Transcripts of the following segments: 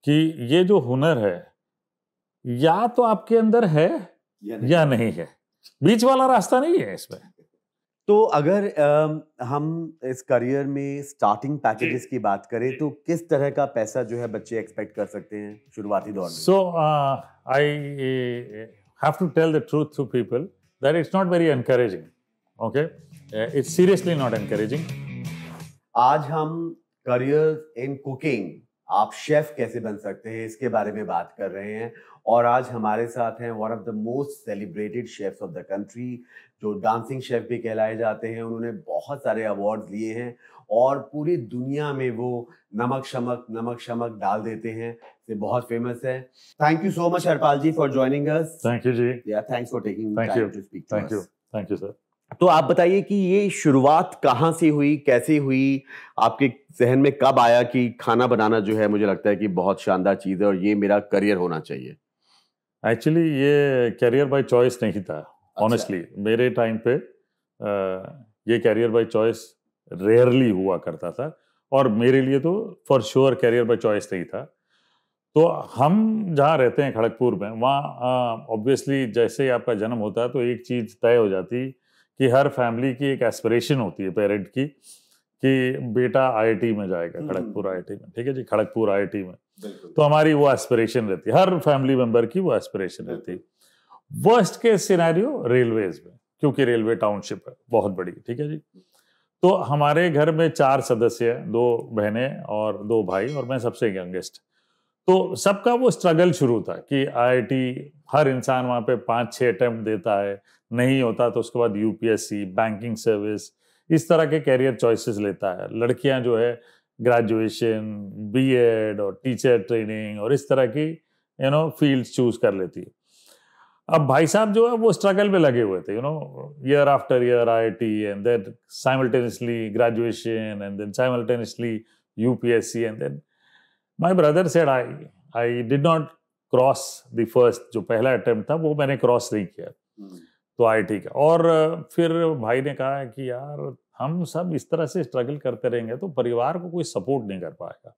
कि ये जो हुनर है या तो आपके अंदर है या नहीं है, बीच वाला रास्ता नहीं है इसमें। तो अगर हम इस करियर में स्टार्टिंग पैकेजेस की बात करें तो किस तरह का पैसा जो है बच्चे एक्सपेक्ट कर सकते हैं शुरुआती दौर में? So I have to tell the truth to people that it's not very encouraging. Okay, it's seriously not encouraging. आज हम करियर इन कुकिंग, आप शेफ कैसे बन सकते हैं, इसके बारे में बात कर रहे हैं। और आज हमारे साथ हैं one of the most celebrated chefs of the country, जो डांसिंग शेफ भी कहलाए जाते हैं। उन्होंने बहुत सारे अवार्ड्स लिए हैं और पूरी दुनिया में वो नमक शमक डाल देते हैं, ये बहुत फेमस है। Thank you so much Harpal ji for joining us. Thank you ji. Thanks for taking time to speak to us. Thank you sir. तो आप बताइए कि ये शुरुआत कहाँ से हुई, कैसे हुई, आपके जहन में कब आया कि खाना बनाना जो है मुझे लगता है कि बहुत शानदार चीज़ है और ये मेरा करियर होना चाहिए? एक्चुअली ये करियर बाय चॉइस नहीं था, ऑनेस्टली। मेरे टाइम पे ये करियर बाय चॉइस रेयरली हुआ करता था और मेरे लिए तो for sure career by choice नहीं था। तो हम जहाँ रहते हैं खड़गपुर में, वहाँ ऑब्वियसली जैसे ही आपका जन्म होता है तो एक चीज़ तय हो जाती कि हर फैमिली की एक एस्पिरेशन होती है पेरेंट की कि बेटा आईआईटी में जाएगा, खड़गपुर आईआईटी में, ठीक है जी, खड़गपुर आईआईटी में। तो हमारी वो एस्पिरेशन रहती है, हर फैमिली मेंबर की वो एस्पिरेशन रहती है। वर्स्ट केस सिनेरियो रेलवेज में, क्योंकि रेलवे टाउनशिप है बहुत बड़ी, ठीक है जी। तो हमारे घर में 4 सदस्य हैं, 2 बहनें और 2 भाई, और मैं सबसे यंगेस्ट। तो सबका वो स्ट्रगल शुरू था कि आईआईटी, हर इंसान वहाँ पे 5-6 अटेम्प्ट देता है, नहीं होता तो उसके बाद यूपीएससी, बैंकिंग सर्विस, इस तरह के कैरियर चॉइसेस लेता है। लड़कियां जो है ग्रेजुएशन, बीएड और टीचर ट्रेनिंग और इस तरह की फील्ड्स चूज कर लेती है। अब भाई साहब जो है वो स्ट्रगल में लगे हुए थे, year after year IIT and then simultaneously graduation and then simultaneously UPSC and then my brother said I did not cross the first, जो पहला अटेम्प्ट था वो मैंने क्रॉस नहीं किया तो आईआईटी का। और फिर भाई ने कहा कि यार हम सब इस तरह से स्ट्रगल करते रहेंगे तो परिवार को कोई सपोर्ट नहीं कर पाएगा।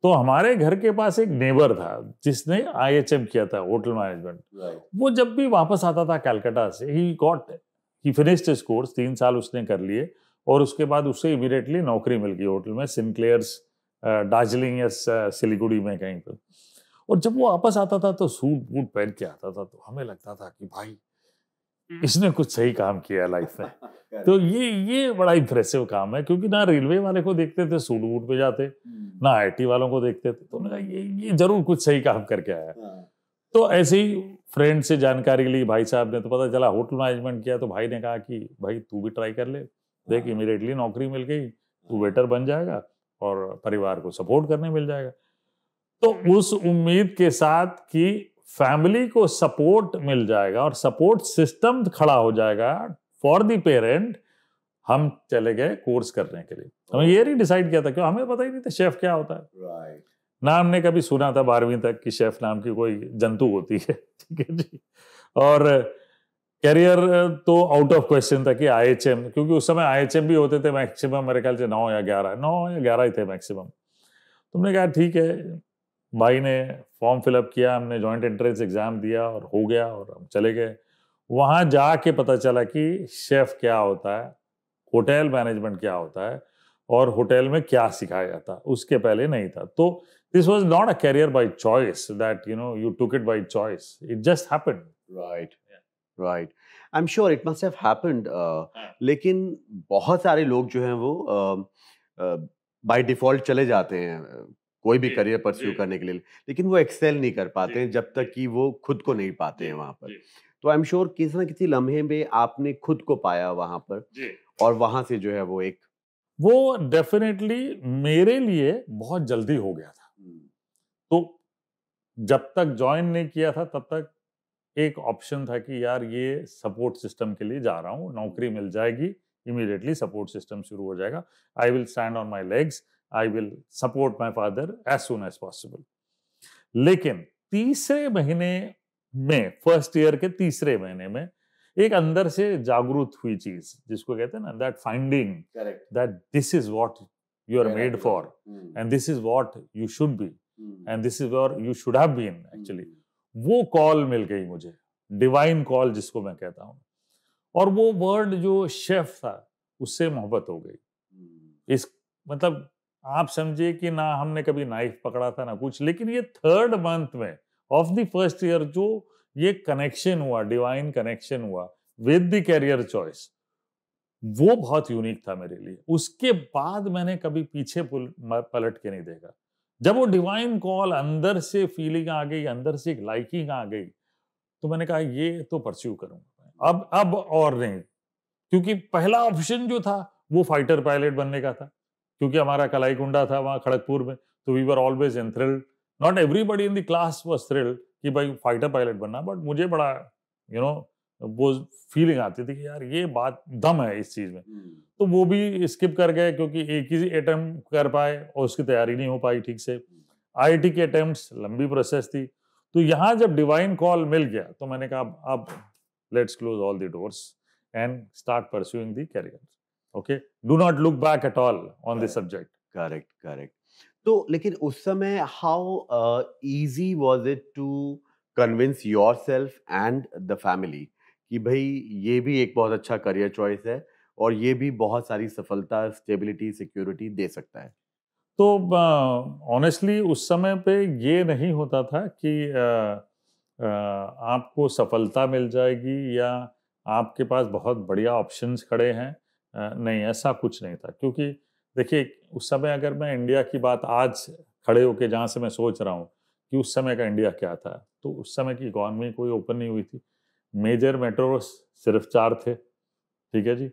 तो हमारे घर के पास एक नेबर था जिसने आईएचएम किया था, होटल मैनेजमेंट। वो जब भी वापस आता था कलकत्ता से, ही फिनिश्ड हिज कोर्स, 3 साल उसने कर लिए और उसके बाद उसे इमीडिएटली नौकरी मिल गई होटल में, सिंक्लेयर्स दार्जिलिंग या सिलीगुड़ी में कहीं पर। और जब वो वापस आता था तो सूट बूट पहन के आता था, तो हमें लगता था कि भाई इसने कुछ सही काम किया लाइफ में। तो ये बड़ा इंप्रेसिव काम है, क्योंकि ना रेलवे वाले को देखते थे सूट बूट पे जाते, ना आईटी वालों को देखते थे। तो उन्होंने कहा ये जरूर कुछ सही काम करके आया। तो ऐसे ही फ्रेंड से जानकारी ली, भाई साहब ने, तो पता चला होटल मैनेजमेंट किया। तो भाई ने कहा कि भाई तू भी ट्राई कर ले, देख इमीडिएटली नौकरी मिल गई, तू वेटर बन जाएगा और परिवार को सपोर्ट करने मिल जाएगा। तो उस उम्मीद के साथ कि फैमिली को सपोर्ट मिल जाएगा और सपोर्ट सिस्टम खड़ा हो जाएगा फॉर द पेरेंट, हम चले गए कोर्स करने के लिए। हमें ये नहीं डिसाइड किया था, क्यों हमें पता ही नहीं था शेफ क्या होता है। ना हमने कभी सुना था 12वीं तक कि शेफ नाम की कोई जंतु होती है, ठीक है जी। और करियर तो आउट ऑफ क्वेश्चन था कि आईएचएम, क्योंकि उस समय आईएचएम भी होते थे मैक्सिमम, मेरे ख्याल से 9 या 11 ही थे मैक्सिमम। तुमने कहा ठीक है, भाई ने फॉर्म फिलअप किया, हमने जॉइंट एंट्रेंस एग्जाम दिया और हो गया और हम चले गए। वहां जाके पता चला कि शेफ क्या होता है, होटल मैनेजमेंट क्या होता है और होटल में क्या सिखाया जाता है, उसके पहले नहीं था। तो this was not a career by choice that you took it by choice, it just happened. Right, I am sure it must have happened. लेकिन बहुत सारे लोग जो हैं वो बाय डिफॉल्ट चले जाते हैं कोई भी करियर परस्यू करने के लिए, लेकिन वो एक्सेल नहीं कर पाते हैं जब तक कि वो खुद को नहीं पाते हैं वहां पर। तो आई एम श्योर किसी ना किसी लम्हे में आपने खुद को पाया वहां पर और वहां से जो है वो डेफिनेटली मेरे लिए बहुत जल्दी हो गया था। तो जब तक ज्वाइन नहीं किया था तब तक एक ऑप्शन था कि यार ये सपोर्ट सिस्टम के लिए जा रहा हूँ, नौकरी मिल जाएगी, इमीडिएटली सपोर्ट सिस्टम शुरू हो जाएगा, I will stand on my legs, I will support my father as soon as possible. लेकिन तीसरे महीने में, फर्स्ट ईयर के तीसरे महीने में एक अंदर से जागरूक हुई चीज, जिसको कहते हैं ना, that finding that this is what you are made for and this is what you should be. And this is where you should have been actually. वो कॉल मिल गई मुझे, डिवाइन कॉल जिसको मैं कहता हूँ, और वो वर्ड जो शेफ था उससे मोहब्बत हो गई। इस मतलब आप समझिए कि ना हमने कभी नाइफ पकड़ा था ना कुछ, लेकिन ये 3rd मंथ में ऑफ द फर्स्ट ईयर जो ये कनेक्शन हुआ, डिवाइन कनेक्शन हुआ विद द कैरियर चॉइस, वो बहुत यूनिक था मेरे लिए। उसके बाद मैंने कभी पीछे पलट के नहीं देखा। जब वो डिवाइन कॉल अंदर से फीलिंग आ गई, अंदर से एक लाइकिंग आ गई, तो मैंने कहा ये तो परस्यू करूंगा अब और नहीं, क्योंकि पहला ऑप्शन जो था वो फाइटर पायलट बनने का था, क्योंकि हमारा कलाईकुंडा था वहां खड़गपुर में, तो we were always enthralled. Not everybody in the class was thrilled कि भाई फाइटर पायलट बनना, बट मुझे बड़ा वो फीलिंग आती थी कि यार ये बात दम है इस चीज में। तो वो भी स्किप कर गए, क्योंकि एक ही अटेम्प्ट कर पाए और उसकी तैयारी नहीं हो पाई ठीक से। आईआईटी के अटेम्प्ट्स लंबी प्रोसेस थी। तो यहाँ जब डिवाइन कॉल मिल गया तो मैंने कहा अब let's close all the doors and start pursuing the career. Okay, do not look back at all on this subject. Correct. तो लेकिन उस समय how easy was it to convince yourself and the family कि भाई ये भी एक बहुत अच्छा करियर चॉइस है और ये भी बहुत सारी सफलता, स्टेबिलिटी, सिक्योरिटी दे सकता है? तो ऑनेस्टली उस समय पे ये नहीं होता था कि आपको सफलता मिल जाएगी या आपके पास बहुत बढ़िया ऑप्शंस खड़े हैं। नहीं, ऐसा कुछ नहीं था, क्योंकि देखिए उस समय अगर मैं इंडिया की बात आज खड़े होके जहाँ से मैं सोच रहा हूँ कि उस समय का इंडिया क्या था, तो उस समय की इकॉनमी कोई ओपन नहीं हुई थी। मेजर मेट्रोज सिर्फ 4 थे, ठीक है जी।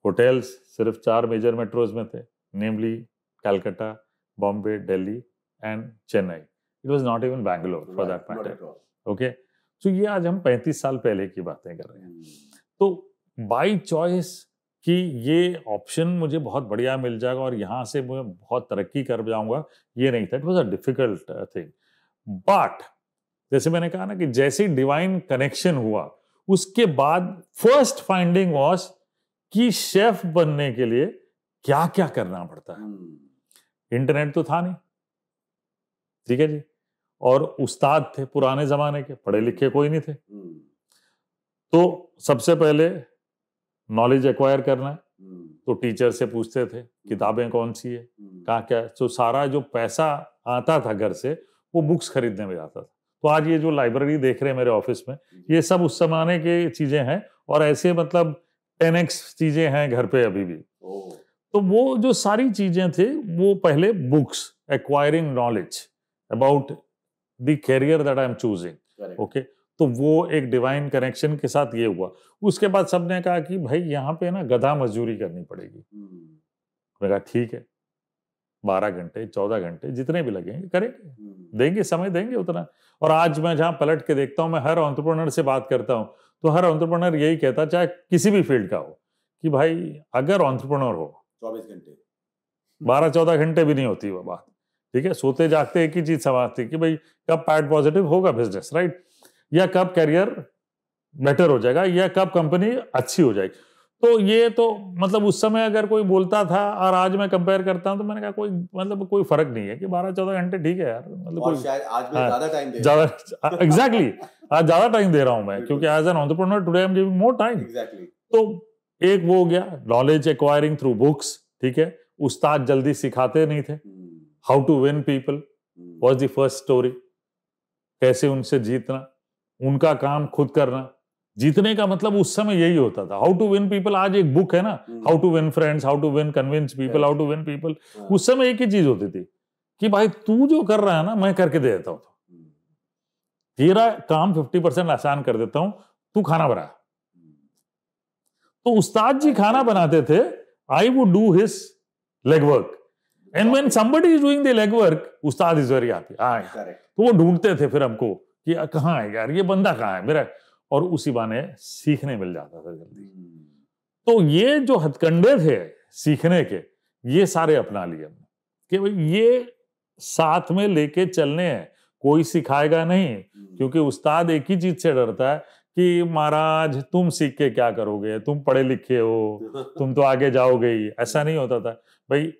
होटल्स सिर्फ 4 मेजर मेट्रोज में थे, नेमली Calcutta, Bombay, Delhi, and Chennai. It was not even Bangalore for that matter. Okay, so ये आज हम 35 साल पहले की बातें कर रहे हैं। तो बाई चॉइस कि ये ऑप्शन मुझे बहुत बढ़िया मिल जाएगा और यहाँ से मैं बहुत तरक्की कर जाऊंगा, ये नहीं था। It was a difficult thing, but जैसे मैंने कहा ना कि जैसे डिवाइन कनेक्शन हुआ उसके बाद फर्स्ट फाइंडिंग वॉज कि शेफ बनने के लिए क्या क्या करना पड़ता है। इंटरनेट तो था नहीं, ठीक है जी, और उस्ताद थे पुराने जमाने के, पढ़े लिखे कोई नहीं थे। तो सबसे पहले नॉलेज एक्वायर करना है, तो टीचर से पूछते थे किताबें कौन सी है, कहाँ क्या। तो सारा जो पैसा आता था घर से वो बुक्स खरीदने में जाता था। तो आज ये जो लाइब्रेरी देख रहे हैं मेरे ऑफिस में, ये सब उस जमाने की चीजें हैं, और ऐसे मतलब 10x चीजें हैं घर पे अभी भी। तो वो जो सारी चीजें थे वो पहले books, acquiring knowledge about the career that I am choosing. Okay, तो वो एक डिवाइन कनेक्शन के साथ ये हुआ। उसके बाद सबने कहा कि भाई यहाँ पे ना गधा मजदूरी करनी पड़ेगी। मैंने कहा ठीक है, 12 घंटे 14 घंटे जितने भी लगेंगे करेंगे, देंगे, समय देंगे उतना। और आज मैं जहाँ पलट के देखता हूँ, मैं हर एंटरप्रेन्योर से बात करता हूँ, तो हर एंटरप्रेन्योर यही कहता, चाहे किसी भी फील्ड का हो, कि भाई अगर एंटरप्रेन्योर हो 24 घंटे 12-14 घंटे भी नहीं होती वो बात, ठीक है। सोते जागते एक ही चीज समझती कि भाई कब पैड पॉजिटिव होगा बिजनेस, राइट, या कब कैरियर बेटर हो जाएगा, या कब कंपनी अच्छी हो जाएगी। तो ये तो मतलब उस समय अगर कोई बोलता था और आज मैं कंपेयर करता हूं तो मैंने कहा कोई मतलब कोई फर्क नहीं है कि 12-14 घंटे ठीक है यार, मतलब और शायद आज मैं ज्यादा टाइम दे रहा हूं। एग्जैक्टली, आज ज्यादा टाइम दे रहा हूं मैं, क्योंकि as an entrepreneur today I am giving more time. Exactly. तो एक वो हो गया नॉलेज एक्वायरिंग थ्रू बुक्स, ठीक है। उस्ताद जल्दी सिखाते नहीं थे। How to win people was the first story, कैसे उनसे जीतना, उनका काम खुद करना। जीतने का मतलब उस समय यही होता था, हाउ टू विन पीपल। आज एक बुक है ना, how to win friends, how to win convince people, how to win people. उस समय एक ही चीज होती थी कि भाई तू जो कर रहा है ना, मैं करके दे देता हूं, तेरा काम 50% आसान कर देता हूं, तू खाना बना। तो उस्ताद जी खाना बनाते थे, I would do his leg work, and when somebody is doing the leg work, Ustad is very happy. तो वो ढूंढते थे फिर हमको कि कहाँ है यार ये बंदा, कहाँ है मेरा, और उसी बहाने सीखने मिल जाता था जल्दी। तो ये जो हथकंडे थे सीखने के, ये सारे अपना लिए हमने कि भाई ये साथ में लेके चलने हैं, कोई सिखाएगा नहीं, क्योंकि उस्ताद एक ही चीज से डरता है कि महाराज तुम सीख के क्या करोगे, तुम पढ़े लिखे हो, तुम तो आगे जाओगे ही। ऐसा नहीं होता था भाई,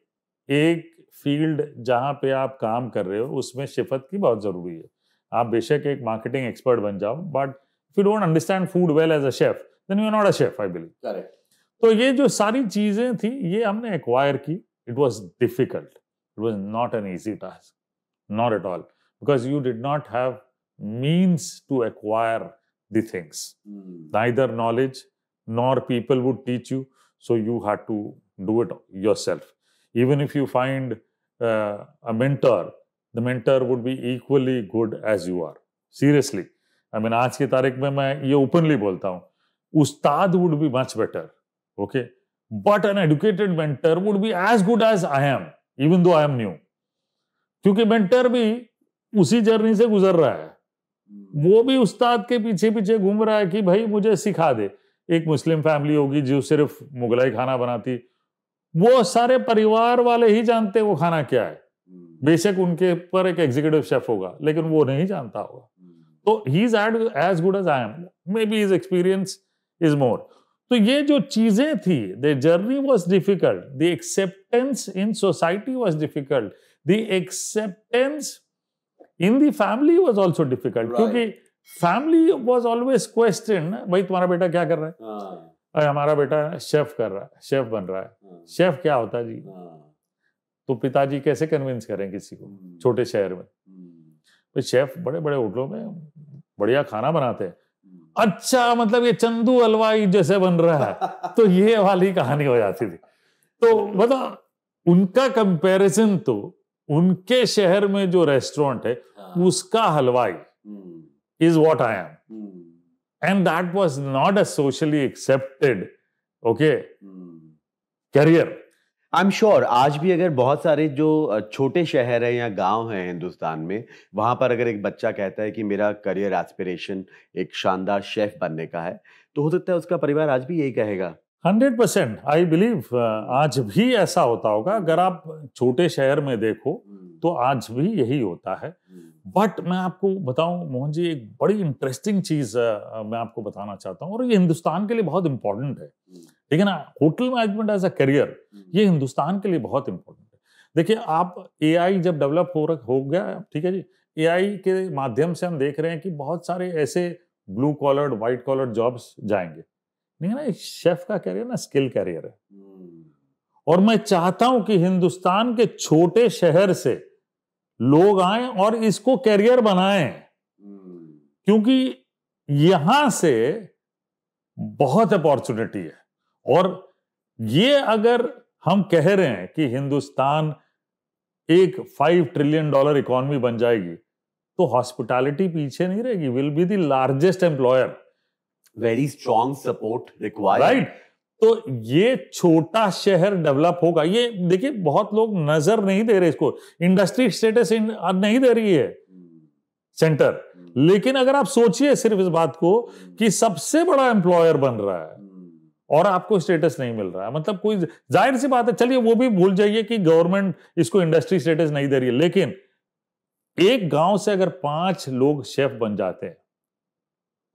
एक फील्ड जहाँ पे आप काम कर रहे हो उसमें शिफत की बहुत जरूरी है। आप बेशक एक मार्केटिंग एक्सपर्ट बन जाओ, but if you don't understand food well as a chef then you are not a chef, I believe. Correct. तो ये जो सारी चीजें थी ये हमने एक्वायर की। It was difficult, it was not an easy task, not at all, because you did not have means to acquire the things, neither knowledge nor people would teach you, so you had to do it yourself. Even if you find a mentor, the mentor would be equally good as you are. Seriously, I mean, आज की तारीख में मैं ये openly बोलता हूँ, उस्ताद would be much better, okay, but an educated mentor would be as good as I am, even though I am new. क्योंकि mentor भी उसी जर्नी से गुजर रहा है, वो भी उस्ताद के पीछे पीछे घूम रहा है कि भाई मुझे सिखा दे। एक मुस्लिम फैमिली होगी जो सिर्फ मुगलाई खाना बनाती, वो सारे परिवार वाले ही जानते वो खाना क्या है, बेशक उनके ऊपर एक एग्जीक्यूटिव शेफ होगा लेकिन वो नहीं जानता होगा। तो he is as good as I am, maybe his experience is more. तो ये जो चीजें थी, the journey was difficult, the acceptance in society was difficult, the acceptance in the family was also difficult, Right. क्योंकि family was always questioned, भाई तुम्हारा बेटा क्या कर रहा है? अरे हमारा बेटा शेफ कर रहा है, शेफ बन रहा है। शेफ क्या होता है जी? तो पिताजी कैसे कन्विंस करें किसी को छोटे शहर में? तो शेफ बड़े बड़े होटलों में बढ़िया खाना बनाते हैं। अच्छा, मतलब ये चंदू हलवाई जैसे बन रहा है। तो ये वाली कहानी हो जाती थी। तो मतलब उनका कंपैरिजन तो उनके शहर में जो रेस्टोरेंट है उसका हलवाई is what I am, and that was not a socially accepted okay career. I am sure आज भी अगर बहुत सारे जो छोटे शहर है या गांव है हिंदुस्तान में, वहां पर अगर एक बच्चा कहता है कि मेरा करियर एस्पिरेशन एक शानदार शेफ बनने का है, तो हो सकता है उसका परिवार आज भी यही कहेगा। 100% आई बिलीव आज भी ऐसा होता होगा। अगर आप छोटे शहर में देखो तो आज भी यही होता है। बट मैं आपको बताऊं मोहन जी, एक बड़ी इंटरेस्टिंग चीज मैं आपको बताना चाहता हूं, और ये हिंदुस्तान के लिए बहुत इंपॉर्टेंट है। ठीक है ना, hotel management as a career ये हिंदुस्तान के लिए बहुत इंपॉर्टेंट है। देखिए, आप एआई जब डेवलप हो गया, ठीक है जी, एआई के माध्यम से हम देख रहे हैं कि बहुत सारे ऐसे blue collared white collared jobs जाएंगे। नहीं ना, शेफ का करियर ना स्किल करियर है, और मैं चाहता हूं कि हिंदुस्तान के छोटे शहर से लोग आए और इसको करियर बनाएं, क्योंकि यहां से बहुत अपॉर्चुनिटी है। और ये अगर हम कह रहे हैं कि हिंदुस्तान एक $5 ट्रिलियन इकोनॉमी बन जाएगी, तो हॉस्पिटैलिटी पीछे नहीं रहेगी, will be the largest employer. Very strong support required, right. तो ये छोटा शहर डेवलप होगा। ये देखिए, बहुत लोग नजर नहीं दे रहे इसको, इंडस्ट्री स्टेटस नहीं दे रही है सेंटर, लेकिन अगर आप सोचिए सिर्फ इस बात को कि सबसे बड़ा एम्प्लॉयर बन रहा है और आपको स्टेटस नहीं मिल रहा है, मतलब कोई जाहिर सी बात है, चलिए वो भी भूल जाइए कि गवर्नमेंट इसको इंडस्ट्री स्टेटस नहीं दे रही है, लेकिन एक गांव से अगर 5 लोग शेफ बन जाते हैं,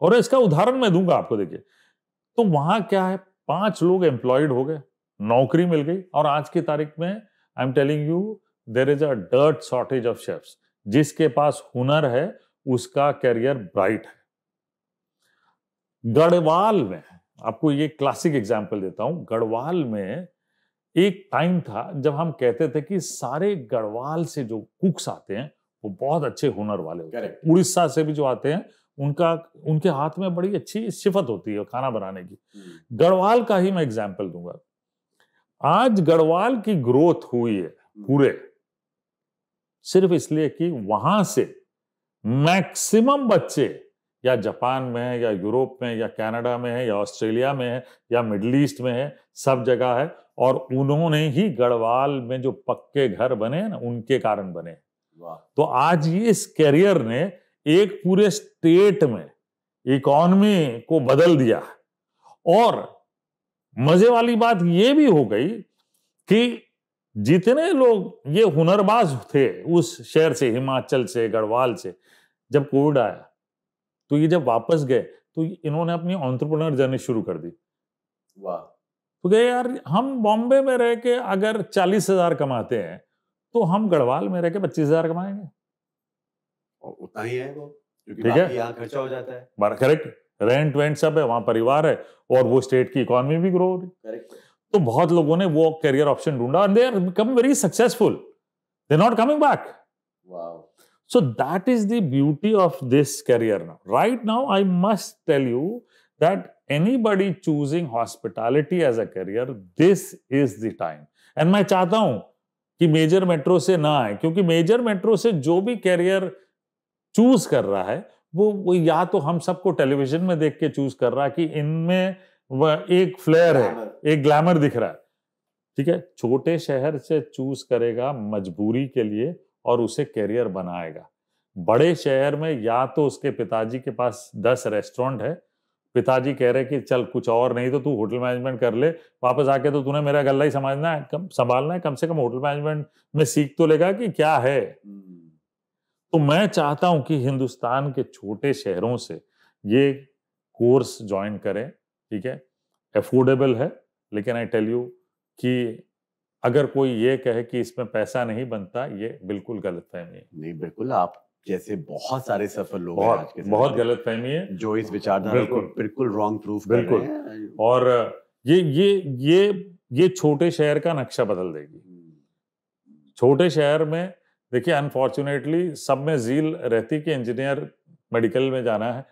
और इसका उदाहरण मैं दूंगा आपको, देखिए, तो वहां क्या है, 5 लोग एम्प्लॉयड हो गए, नौकरी मिल गई, और आज की तारीख में I am telling you there is a dearth shortage of chefs. जिसके पास हुनर है उसका करियर ब्राइट है। गढ़वाल में आपको ये क्लासिक एग्जांपल देता हूं। गढ़वाल में एक टाइम था जब हम कहते थे कि सारे गढ़वाल से जो कुक्स आते हैं वो बहुत अच्छे हुनर वाले होते हैं। उड़ीसा से भी जो आते हैं उनके हाथ में बड़ी अच्छी सिफत होती है खाना बनाने की। गढ़वाल का ही मैं एग्जांपल दूंगा। आज गढ़वाल की ग्रोथ हुई है पूरे सिर्फ इसलिए कि वहां से मैक्सिमम बच्चे या जापान में है या यूरोप में या कनाडा में है या ऑस्ट्रेलिया में है या मिडिल ईस्ट में है, सब जगह है, और उन्होंने ही गढ़वाल में जो पक्के घर बने ना उनके कारण बने। तो आज ये इस कैरियर ने एक पूरे स्टेट में इकोनॉमी को बदल दिया। और मजे वाली बात ये भी हो गई कि जितने लोग ये हुनरबाज थे उस शहर से, हिमाचल से, गढ़वाल से, जब कोविड आया तो ये जब वापस गए तो इन्होंने अपनी एंटरप्रेन्योर जर्नी शुरू कर दी। वाह। तो कहे यार, हम बॉम्बे में रह के अगर 40,000 कमाते हैं तो हम गढ़वाल में रह के 25,000 कमाएंगे। और उतना ही है वो, क्योंकि ठीक है, बाकी यहाँ खर्चा हो जाता है। करेक्ट, रेंट वेंट सब है, वहां परिवार है, और वो स्टेट की इकोनॉमी भी ग्रो हो रही। करेक्ट। तो बहुत लोगों ने वो करियर ऑप्शन ढूंढा and they are become very successful, they are not coming back. Wow. So that is the beauty of this career now. Right now, I must tell you that anybody choosing hospitality as a career, this is the time. And मैं चाहता हूं कि major metro से ना आए, क्योंकि major metro से जो भी कैरियर चूज कर रहा है वो या तो हम सबको टेलीविजन में देख के चूज कर रहा है कि इनमें वह एक फ्लेयर है, एक ग्लैमर दिख रहा है। ठीक है, छोटे शहर से चूज करेगा मजबूरी के लिए और उसे कैरियर बनाएगा। बड़े शहर में या तो उसके पिताजी के पास 10 रेस्टोरेंट है, पिताजी कह रहे कि चल कुछ और नहीं तो तू होटल मैनेजमेंट कर ले, वापस आके तो तूने मेरा गल्ला ही संभालना है, संभालना है, कम से कम होटल मैनेजमेंट में सीख तो लेगा कि क्या है। तो मैं चाहता हूं कि हिंदुस्तान के छोटे शहरों से ये कोर्स ज्वाइन करें। ठीक है, अफोर्डेबल है, लेकिन आई टेल यू कि अगर कोई ये कहे कि इसमें पैसा नहीं बनता, ये बिल्कुल गलतफहमी है। नहीं, बिल्कुल, आप जैसे बहुत सारे सफल लोग हैं आज के समय बहुत में गलतफहमी है जो इस विचारधारा को बिल्कुल रॉन्ग प्रूफ कर रहे हैं। और ये छोटे शहर का नक्शा बदल देगी। छोटे शहर में देखिए, अनफॉर्चुनेटली सब में ज़ील रहती कि इंजीनियर मेडिकल में जाना है,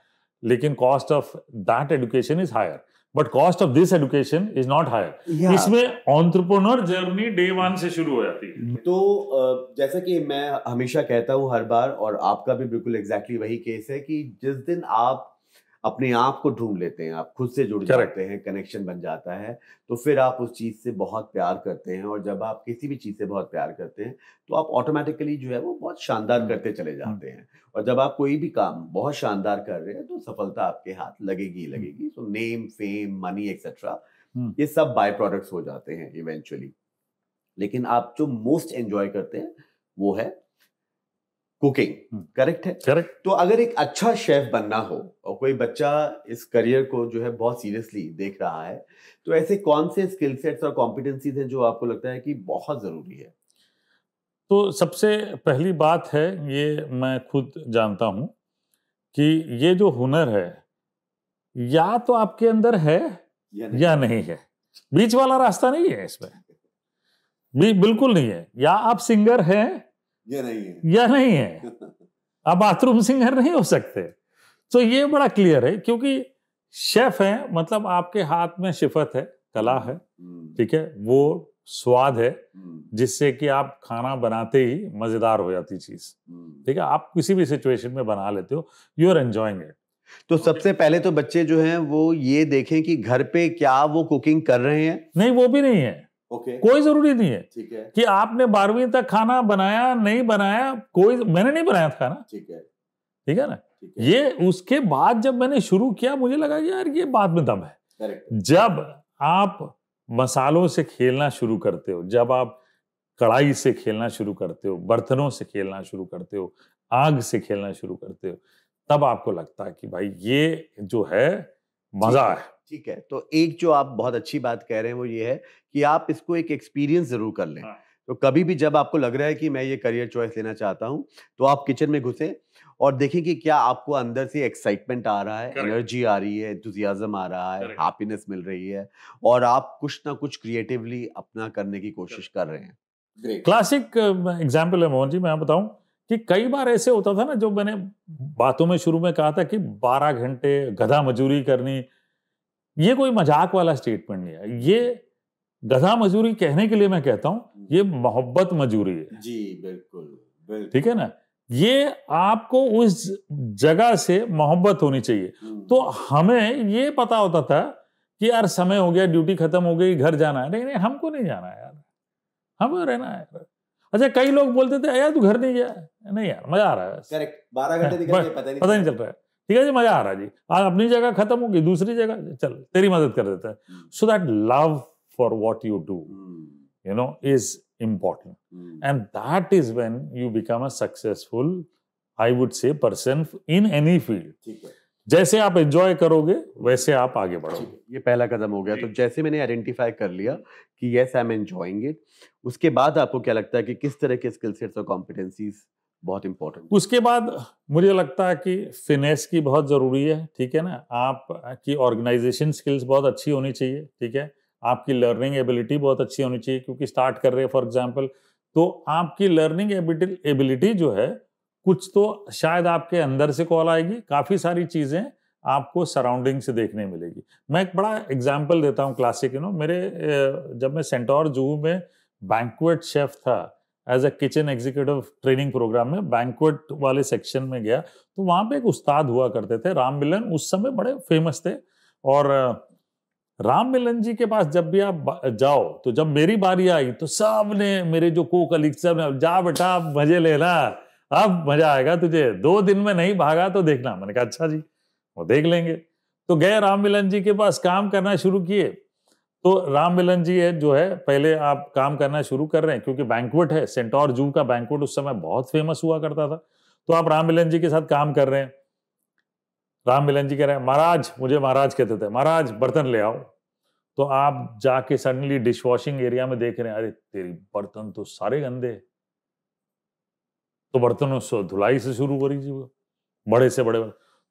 लेकिन cost of that education is higher, but cost of this education is not higher. इसमें एंटरप्रेन्योर जर्नी डे 1 से शुरू हो जाती है। तो जैसा कि मैं हमेशा कहता हूं हर बार, और आपका भी बिल्कुल एग्जैक्टली वही केस है, कि जिस दिन आप अपने आप को ढूंढ लेते हैं, आप खुद से जुड़ जाते हैं, कनेक्शन बन जाता है, तो फिर आप उस चीज से बहुत प्यार करते हैं। और जब आप किसी भी चीज से बहुत प्यार करते हैं तो आप ऑटोमेटिकली जो है वो बहुत शानदार करते चले जाते हैं। और जब आप कोई भी काम बहुत शानदार कर रहे हैं तो सफलता आपके हाथ लगेगी लगेगी। तो नेम, फेम, मनी एक्सेट्रा, ये सब बाय प्रोडक्ट्स हो जाते हैं इवेंचुअली। लेकिन आप जो मोस्ट एंजॉय करते हैं वो है कुकिंग। करेक्ट है? करेक्ट। तो अगर एक अच्छा शेफ बनना हो और कोई बच्चा इस करियर को जो है बहुत सीरियसली देख रहा है, तो ऐसे कौन से स्किल सेट्स और कॉम्पिटेंसीज हैं जो आपको लगता है कि बहुत जरूरी है? तो सबसे पहली बात है, ये मैं खुद जानता हूं कि ये जो हुनर है या तो आपके अंदर है या नहीं है, बीच वाला रास्ता नहीं है इसमें, बिल्कुल नहीं है। या आप सिंगर हैं या नहीं है, आप बाथरूम सिंगर नहीं हो सकते। तो ये बड़ा क्लियर है, क्योंकि शेफ है मतलब आपके हाथ में शिफत है, कला है। ठीक है, वो स्वाद है जिससे कि आप खाना बनाते ही मजेदार हो जाती चीज। ठीक है, आप किसी भी सिचुएशन में बना लेते हो, यू आर एंजॉयिंग इट। तो सबसे पहले तो बच्चे जो हैं वो ये देखें कि घर पे क्या वो कुकिंग कर रहे हैं। नहीं, वो भी नहीं है। कोई जरूरी नहीं है। ठीक है, कि आपने 12वीं तक खाना बनाया नहीं बनाया, मैंने नहीं बनाया था खाना। ठीक है ना। ये उसके बाद जब मैंने शुरू किया मुझे लगा कि यार ये बात में दम है। जब आप मसालों से खेलना शुरू करते हो, जब आप कढ़ाई से खेलना शुरू करते हो, बर्तनों से खेलना शुरू करते हो, आग से खेलना शुरू करते हो, तब आपको लगता है कि भाई ये जो है मजा है। ठीक है, तो एक जो आप बहुत अच्छी बात कह रहे हैं वो ये है कि आप इसको एक एक्सपीरियंस जरूर कर लें। तो कभी भी जब आपको लग रहा है कि मैं ये करियर चॉइस लेना चाहता हूं, तो आप किचन में घुसें और देखें कि क्या आपको अंदर से एक्साइटमेंट आ रहा है, एनर्जी आ रही है, एंथुसियाज्म आ रहा है, हैप्पीनेस मिल रही है, और आप कुछ ना कुछ क्रिएटिवली अपना करने की कोशिश कर रहे हैं। क्लासिक एग्जाम्पल है मोहन जी, मैं बताऊं कि कई बार ऐसे होता था ना, जो मैंने बातों में शुरू में कहा था कि 12 घंटे गधा मजूरी करनी, ये कोई मजाक वाला स्टेटमेंट नहीं है। ये गधा मजूरी कहने के लिए मैं कहता हूं ये मोहब्बत मजूरी है। जी बिल्कुल। ठीक है ना, ये आपको उस जगह से मोहब्बत होनी चाहिए। तो हमें ये पता होता था कि यार समय हो गया, ड्यूटी खत्म हो गई, घर जाना है। नहीं, हमको नहीं जाना है यार, हमें रहना है। अच्छा, कई लोग बोलते थे यार तू घर नहीं गया। नहीं यार, मजा आ रहा है। करेक्ट, 12 घंटे निकल गए पता नहीं चल रहा है। ठीक है जी, मजा आ रहा है जी, आज अपनी जगह खत्म होगी, दूसरी जगह चल तेरी मदद कर देता है। So that love for what you do, you know, is important, and that is when you become a successful, I would say, person in any field. जैसे आप एंजॉय करोगे वैसे आप आगे बढ़ोगे। ये पहला कदम हो गया। तो जैसे मैंने आइडेंटिफाई कर लिया कि yes I am enjoying it, उसके बाद आपको क्या लगता है कि किस तरह के स्किल सेट्स और कॉम्पिटेंसीज बहुत इंपॉर्टेंट? उसके बाद मुझे लगता है कि फिनेस की बहुत जरूरी है, ठीक है ना, आपकी ऑर्गेनाइजेशन स्किल्स बहुत अच्छी होनी चाहिए, ठीक है, आपकी लर्निंग एबिलिटी बहुत अच्छी होनी चाहिए, क्योंकि स्टार्ट कर रहे हैं फॉर एग्जांपल, तो आपकी लर्निंग एबिलिटी जो है, कुछ तो शायद आपके अंदर से कॉल आएगी, काफी सारी चीजें आपको सराउंडिंग से देखने मिलेगी। मैं एक बड़ा एग्जाम्पल देता हूँ क्लासिक, मेरे जब मैं सेंटोर जूहू में बैंक्वेट शेफ था, as a kitchen executive training programme में बैंक्वेट वाले सेक्शन में गया, तो वहां पे एक उस्ताद हुआ करते थे, राम मिलन, उस समय बड़े फेमस थे। और राम मिलन जी के पास जब भी आप जाओ, तो जब मेरी बारी आई तो सब ने, मेरे जो को कलीग, सब ने, जा बेटा अब मजे लेना, अब मजा आएगा तुझे, 2 दिन में नहीं भागा तो देखना। मैंने कहा अच्छा जी, वो देख लेंगे। तो गए राम मिलन जी के पास, काम करना शुरू किए। तो राम मिलन जी है जो है, पहले आप काम करना शुरू कर रहे हैं, क्योंकि बैंक्वेट है, सेंटोर जू का बैंक्वेट उस समय बहुत फेमस हुआ करता था। तो आप राम मिलन जी के साथ काम कर रहे हैं, राम मिलन जी कह रहे हैं महाराज, मुझे महाराज कहते थे, महाराज बर्तन ले आओ। तो आप जाके सडनली डिश वॉशिंग एरिया में देख रहे हैं, अरे तेरी बर्तन तो सारे गंदे। तो बर्तनों से धुलाई से शुरू करी जी, वो बड़े से बड़े,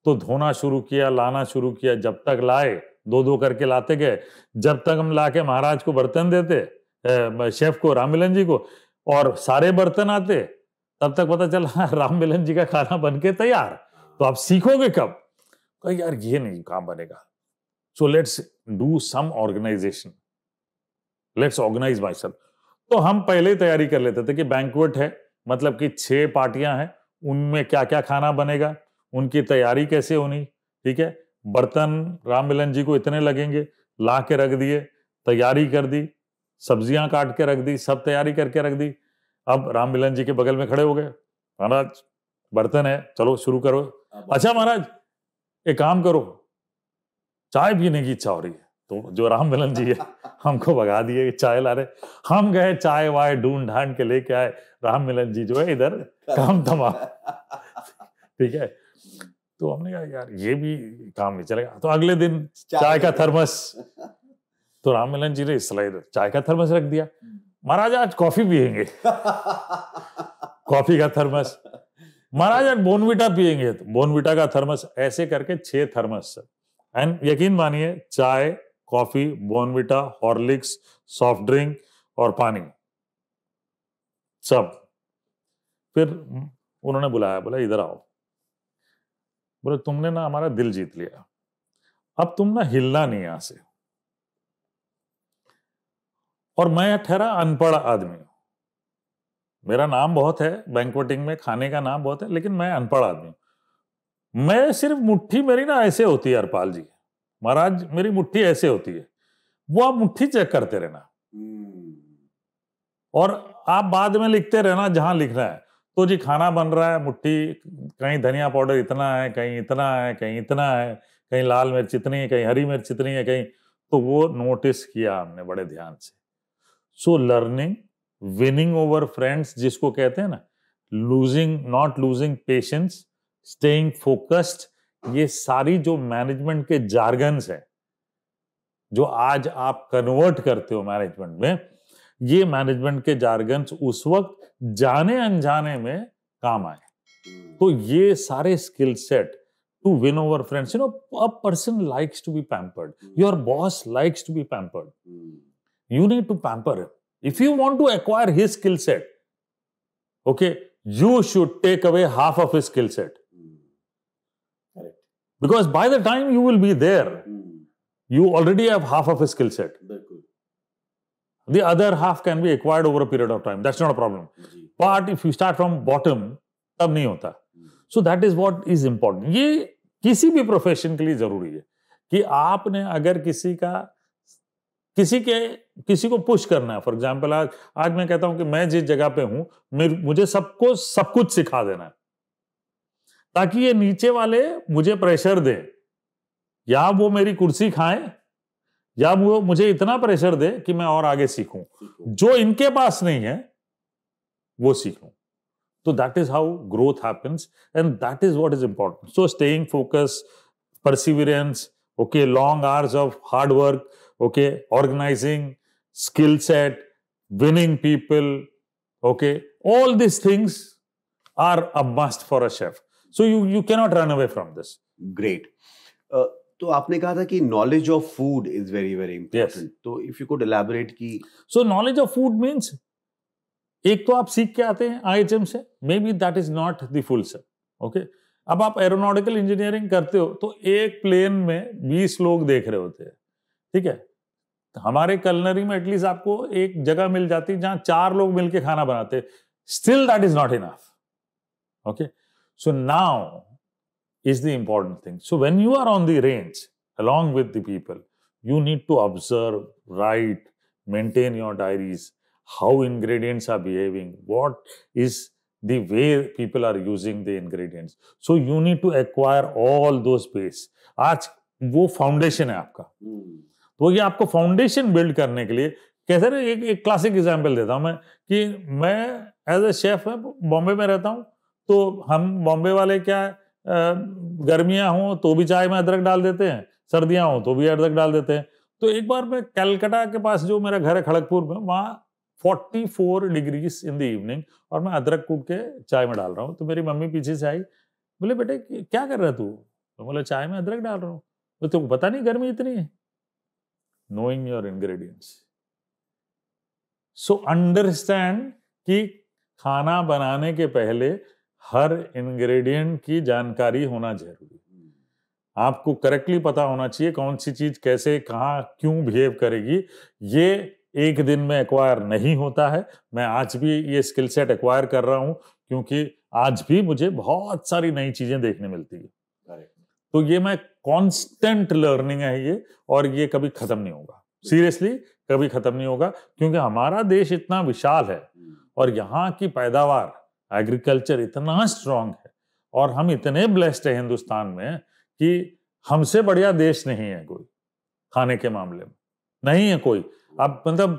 तो धोना शुरू किया, लाना शुरू किया, जब तक लाए, 2-2 करके लाते गए, जब तक हम लाके महाराज को बर्तन देते, शेफ को, राम मिलन जी को, और सारे बर्तन आते, तब तक पता चला राम मिलन जी का खाना बनके तैयार। तो आप सीखोगे कब? तो यार ये नहीं काम बनेगा, so let's do some organisation, let's organise myself. तो हम पहले तैयारी कर लेते थे कि बैंक्वेट है, मतलब कि 6 पार्टियां हैं, उनमें क्या क्या खाना बनेगा, उनकी तैयारी कैसे होनी, ठीक है, बर्तन राम मिलन जी को इतने लगेंगे, ला के रख दिए, तैयारी कर दी, सब्जियां काट के रख दी, सब तैयारी करके रख दी। अब राम मिलन जी के बगल में खड़े हो गए, महाराज बर्तन है, चलो शुरू करो। अच्छा महाराज एक काम करो, चाय पीने की इच्छा हो रही है। तो जो राम मिलन जी है हमको भगा दिए, चाय ला रहे, हम गए चाय वाय ढूंढ ढांड के लेके आए, राम मिलन जी जो है इधर काम तमाम, ठीक है। तो हमने कहा यार ये भी काम नहीं चलेगा। तो अगले दिन चाय का थर्मस, तो राम मिलन जी ने स्लाइड चाय का थर्मस रख दिया, महाराज आज कॉफी पियेंगे, कॉफी का थर्मस, महाराज आज बोनविटा पियेंगे, तो बोनविटा का थर्मस, ऐसे करके 6 थर्मस। एंड यकीन मानिए, चाय, coffee, Bournvita, Horlicks, soft drink और पानी, सब। फिर उन्होंने बुलाया, बोला इधर आओ, बोले तुमने ना हमारा दिल जीत लिया, अब तुम ना हिलना नहीं यहां से। और मैं ठहरा अनपढ़ आदमी, मेरा नाम बहुत है बैंक्वेटिंग में, खाने का नाम बहुत है, लेकिन मैं अनपढ़ आदमी। मैं सिर्फ मुट्ठी मेरी ना ऐसे होती है हरपाल जी, महाराज मेरी मुट्ठी ऐसे होती है, वो आप मुट्ठी चेक करते रहना और आप बाद में लिखते रहना जहां लिखना है। तो जी खाना बन रहा है, मुट्ठी, कहीं धनिया पाउडर इतना है, कहीं इतना है, कहीं इतना है, कहीं लाल मिर्च इतनी है, कहीं हरी मिर्च इतनी है, कहीं, तो वो नोटिस किया हमने बड़े ध्यान से। So learning, winning over friends जिसको कहते हैं ना, not losing patience, staying focused, ये सारी जो मैनेजमेंट के जार्गन्स है जो आज आप कन्वर्ट करते हो मैनेजमेंट में, ये मैनेजमेंट के जार्गन्स उस वक्त जाने अनजाने में काम आए। तो ये सारे skill set to win over friends, a person likes to be pampered, your boss likes to be pampered, you need to pamper him. If you want to acquire his skill set, okay, you should take away half of his skill set. Correct. Because by the time you will be there, you already have half of his skill set. The other half can be acquired over a period of time. That's not a problem. But if you start from bottom, तब नहीं होता. So that is what is important. ये किसी भी profession के लिए जरूरी है कि आपने अगर किसी को पुश करना है, फॉर एग्जाम्पल आज मैं कहता हूं कि मैं जिस जगह पे हूं, मुझे सबको सब कुछ सिखा देना है, ताकि ये नीचे वाले मुझे प्रेशर दें, या वो मेरी कुर्सी खाएं, या वो मुझे इतना प्रेशर दे कि मैं और आगे सीखूं, जो इनके पास नहीं है वो सीखूं। तो that is how growth happens and that is what is important. So staying focus, perseverance, okay, long hours of hard work, okay, organizing, skill set, winning people, okay, all these things are a must for a chef. So you cannot run away from this. Great. तो आपने कहा था कि knowledge of food is very very important. Yes. तो if you could elaborate कि So knowledge of food means एक तो आप सीख के आते हैं IHM से, may be that is not the full set, okay. अब आप एरोनॉटिकल इंजीनियरिंग करते हो तो एक प्लेन में 20 लोग देख रहे होते हैं, ठीक है। हमारे कलनरी में एटलीस्ट आपको एक जगह मिल जाती है जहां 4 लोग मिलके खाना बनाते हैं, still that is not enough, okay. So now is the important thing. So when you are on the range along with the people, you need to observe, write, maintain your diaries, how ingredients are behaving, what is the way people are using the ingredients. So you need to acquire all those base. आज वो foundation है आपका, तो ये आपको foundation build करने के लिए कैसे, एक क्लासिक एग्जांपल देता हूं मैं कि मैं एज ए शेफ बॉम्बे में रहता हूं, तो हम बॉम्बे वाले क्या गर्मियां हो तो भी चाय में अदरक डाल देते हैं, सर्दियां हो तो भी अदरक डाल देते हैं। तो एक बार मैं कलकत्ता के पास जो मेरा घर है खड़गपुर में, वहाँ 44 डिग्रीज इन द इवनिंग और मैं अदरक कूट के चाय में डाल रहा हूँ। तो मेरी मम्मी पीछे से आई, बोले बेटे क्या कर रहा है तू? तो बोला चाय में अदरक डाल रहा हूँ। तो तुमको पता नहीं गर्मी इतनी है? Knowing your ingredients, so understand कि खाना बनाने के पहले हर इंग्रेडिएंट की जानकारी होना जरूरी है। आपको करेक्टली पता होना चाहिए कौन सी चीज कैसे कहाँ क्यों बिहेव करेगी। ये एक दिन में एक्वायर नहीं होता है। मैं आज भी ये स्किल सेट एक्वायर कर रहा हूँ क्योंकि आज भी मुझे बहुत सारी नई चीजें देखने मिलती है। तो ये मैं कांस्टेंट लर्निंग है ये, और ये कभी खत्म नहीं होगा। सीरियसली कभी खत्म नहीं होगा, क्योंकि हमारा देश इतना विशाल है और यहाँ की पैदावार एग्रीकल्चर इतना स्ट्रांग है और हम इतने ब्लेस्ड है हिंदुस्तान में कि हमसे बढ़िया देश नहीं है कोई खाने के मामले में, नहीं है कोई। अब मतलब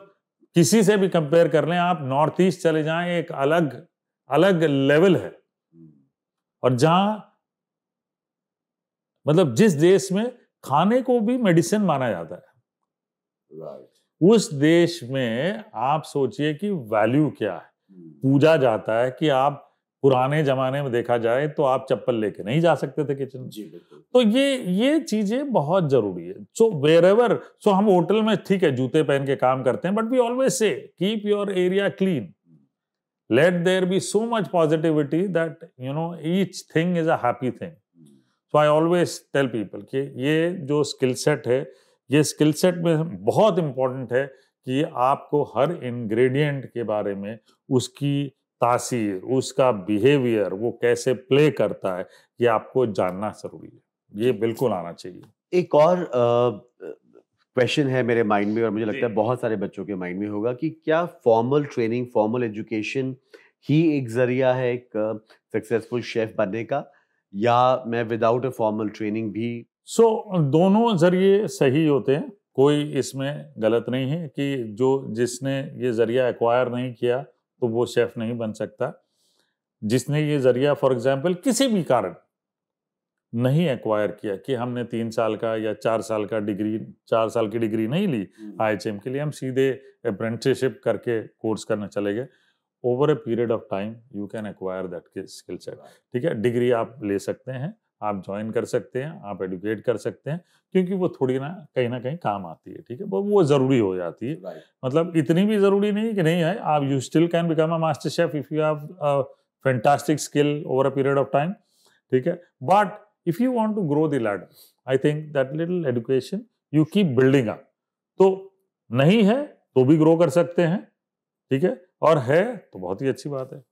किसी से भी कंपेयर कर लें आप, नॉर्थ ईस्ट चले जाएं, एक अलग अलग लेवल है। और जहां मतलब जिस देश में खाने को भी मेडिसिन माना जाता है, उस देश में आप सोचिए कि वैल्यू क्या है। पूजा जाता है कि आप पुराने जमाने में देखा जाए तो आप चप्पल लेके नहीं जा सकते थे किचन में। तो ये चीजें बहुत जरूरी है। सो वेयरएवर, सो हम होटल में ठीक है जूते पहन के काम करते हैं, but we always say keep your area clean, let there be so much positivity that you know each thing is a happy thing. So I always tell people कि ये जो स्किल सेट है, ये स्किल सेट में बहुत important है कि आपको हर इंग्रेडिएंट के बारे में, उसकी तासीर, उसका बिहेवियर, वो कैसे प्ले करता है, ये आपको जानना जरूरी है। ये बिल्कुल आना चाहिए। एक और क्वेश्चन है मेरे माइंड में, और मुझे लगता है बहुत सारे बच्चों के माइंड में होगा कि क्या फॉर्मल ट्रेनिंग, फॉर्मल एजुकेशन ही एक जरिया है एक सक्सेसफुल शेफ बनने का, या मैं विदाउट अ फॉर्मल ट्रेनिंग भी? दोनों जरिए सही होते हैं, कोई इसमें गलत नहीं है कि जिसने ये जरिया एक्वायर नहीं किया तो वो शेफ नहीं बन सकता। जिसने ये जरिया फॉर एग्जांपल किसी भी कारण नहीं एक्वायर किया, कि हमने 3 साल का या 4 साल का डिग्री, 4 साल की डिग्री नहीं ली IHM के लिए, हम सीधे अप्रेंटिसशिप करके कोर्स करने चले गए, over a period of time you can acquire that skill set. ठीक है, डिग्री आप ले सकते हैं, आप ज्वाइन कर सकते हैं, आप एडुकेट कर सकते हैं, क्योंकि वो थोड़ी ना कहीं काम आती है। ठीक है, वो जरूरी हो जाती है। मतलब इतनी भी जरूरी नहीं कि नहीं है, आप you still can become a master chef if you have a fantastic skill over a period of time. ठीक है, but if you want to grow the ladder, I think that little education you keep building up. तो नहीं है तो भी grow कर सकते हैं, ठीक है, और है तो बहुत ही अच्छी बात है।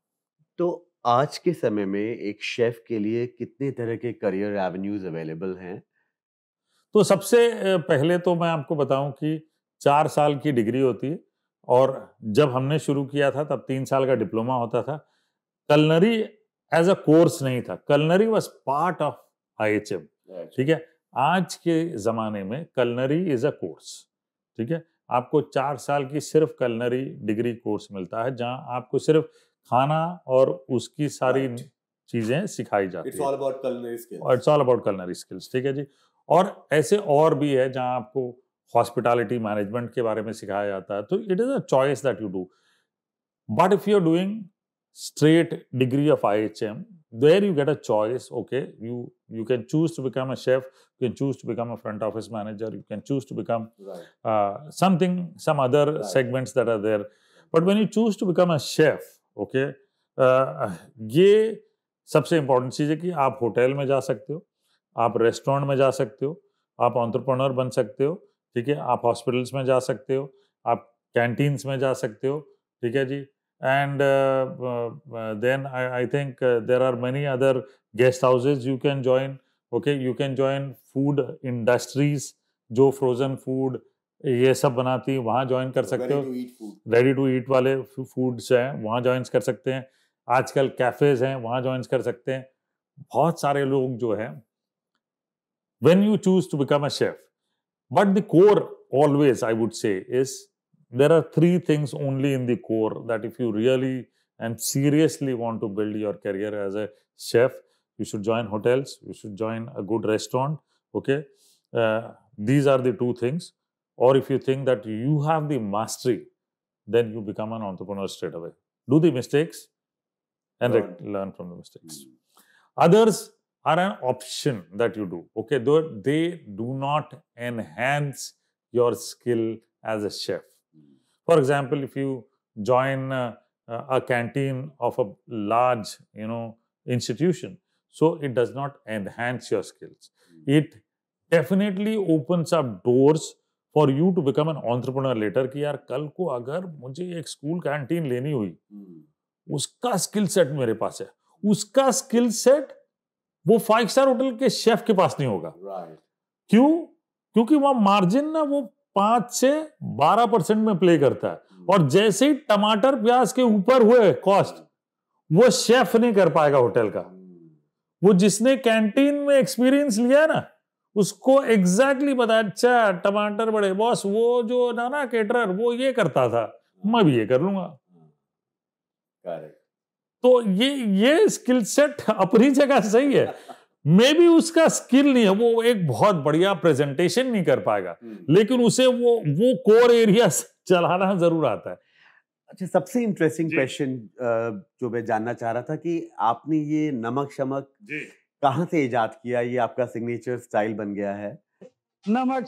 तो आज के समय में एक शेफ के लिए कितने तरह के करियर एवेन्यूज अवेलेबल हैं? तो सबसे पहले तो मैं आपको बताऊं कि 4 साल की डिग्री होती है, और जब हमने शुरू किया था तब 3 साल का डिप्लोमा होता था। कलनरी एज अ कोर्स नहीं था, culinary was part of IHM। ठीक है, आज के जमाने में कलनरी इज अ कोर्स। ठीक है, आपको 4 साल की सिर्फ कलनरी डिग्री कोर्स मिलता है, जहां आपको सिर्फ खाना और उसकी सारी चीजें सिखाई जाती इट्स है। All about culinary skills. और it's all about culinary skills, ठीक है जी। और ऐसे और भी है जहां आपको हॉस्पिटैलिटी मैनेजमेंट के बारे में सिखाया जाता है, तो it is a choice that you do. But if you're doing straight degree of IHM, there you get a choice. Okay, you can choose to become a chef, you can choose to become a front office manager, you can choose to become some other segments that are there. But when you choose to become a chef, okay, ये सबसे important चीज़ है कि आप hotel में जा सकते हो, आप रेस्टोरेंट में जा सकते हो, आप एंटरप्रेन्योर बन सकते हो, ठीक है, आप हॉस्पिटल्स में जा सकते हो, आप कैंटीन्स में जा सकते हो, ठीक है जी। And then I think there are many other guest houses you can join. Okay, you can join food industries जो frozen food ये सब बनाती है, वहाँ ज्वाइन कर सकते हो। रेडी टू ईट वाले फूड्स हैं, वहाँ ज्वाइन कर सकते हैं। आजकल कैफेज हैं, वहाँ ज्वाइन कर सकते हैं। बहुत सारे लोग जो हैं, when you choose to become a chef, but the core always I would say is there are three things only in the core that if you really and seriously want to build your career as a chef, you should join hotels, you should join a good restaurant. Okay, these are the two things. Or if you think that you have the mastery, then you become an entrepreneur straight away. Do the mistakes and learn from the mistakes. Others are an option that you do. Okay, though they do not enhance your skill as a chef. For example, if you join a canteen of a large, institution, so it does not enhance your skills. It definitely opens up doors for you to become an entrepreneur later. कि यार कल को अगर मुझे एक school canteen लेनी हुई, उसका स्किल सेट मेरे पास है, उसका स्किल सेट वो 5 स्टार होटल के शेफ के पास नहीं होगा। क्यों? क्योंकि वहां मार्जिन ना वो 5 से 12% में प्ले करता है, और जैसे ही टमाटर प्याज के ऊपर हुए कॉस्ट, वो शेफ नहीं कर पाएगा होटल का। वो जिसने कैंटीन में एक्सपीरियंस लिया ना, उसको एग्जैक्टली पता है, अच्छा टमाटर बड़े बॉस, वो जो ना केटरर वो ये करता था, मैं भी ये कर लूंगा। तो ये स्किल सेट अपनी जगह सही है, मे बी उसका स्किल नहीं है, वो एक बहुत बढ़िया प्रेजेंटेशन नहीं कर पाएगा, लेकिन उसे वो कोर एरिया चलाना जरूर आता है। अच्छा, सबसे इंटरेस्टिंग क्वेश्चन जो मैं जानना चाह रहा था कि आपने ये नमक शमक कहाँ से इजाद किया? ये आपका सिग्नेचर स्टाइल बन गया है। नमक